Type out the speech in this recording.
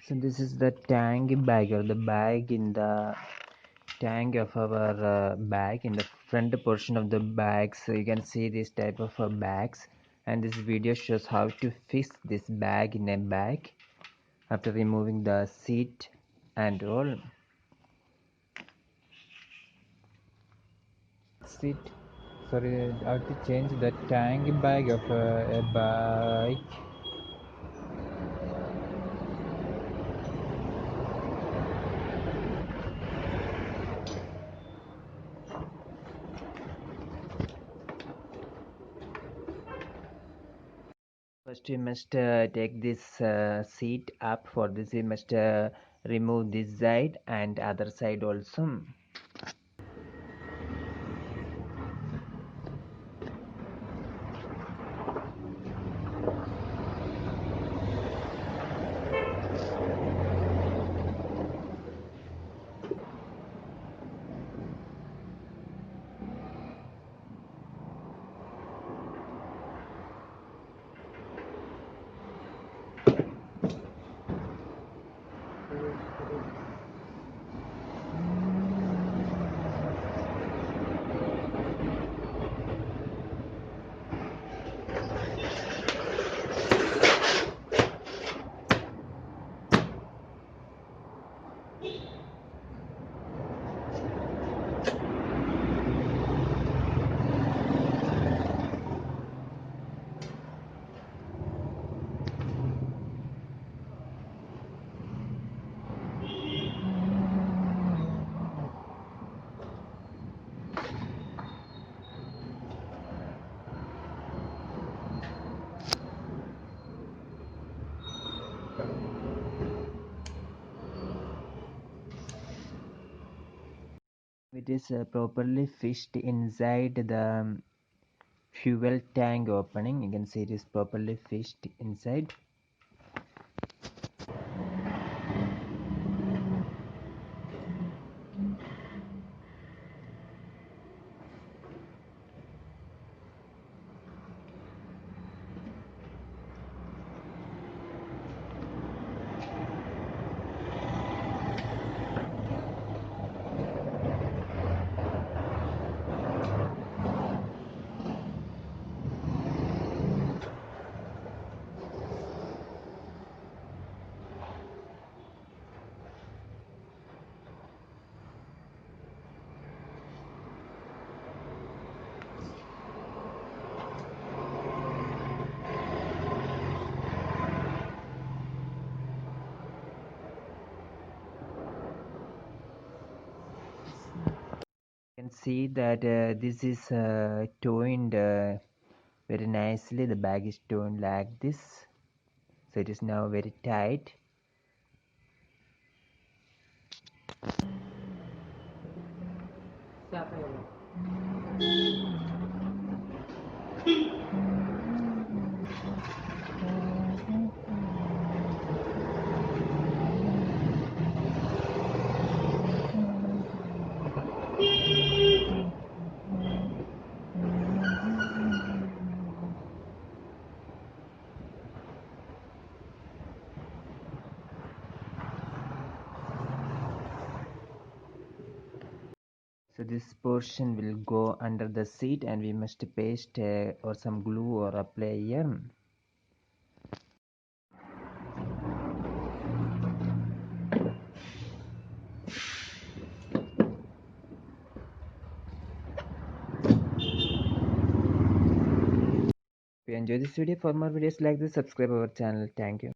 So this is the tank bag, or the bag in the tank of our bag. In the front portion of the bag, so you can see this type of bags, and this video shows how to fix this bag in a bag after removing the seat and all. Seat, sorry, how to change the tank bag of a bike. First we must take this seat up. For this we must remove this side and other side also. It is properly fixed inside the fuel tank opening. You can see it is properly fixed inside. You can see that this is toned very nicely. The bag is toned like this, so it is now very tight. So this portion will go under the seat, and we must paste or some glue or apply here. If you enjoy this video, for more videos like this, subscribe our channel. Thank you.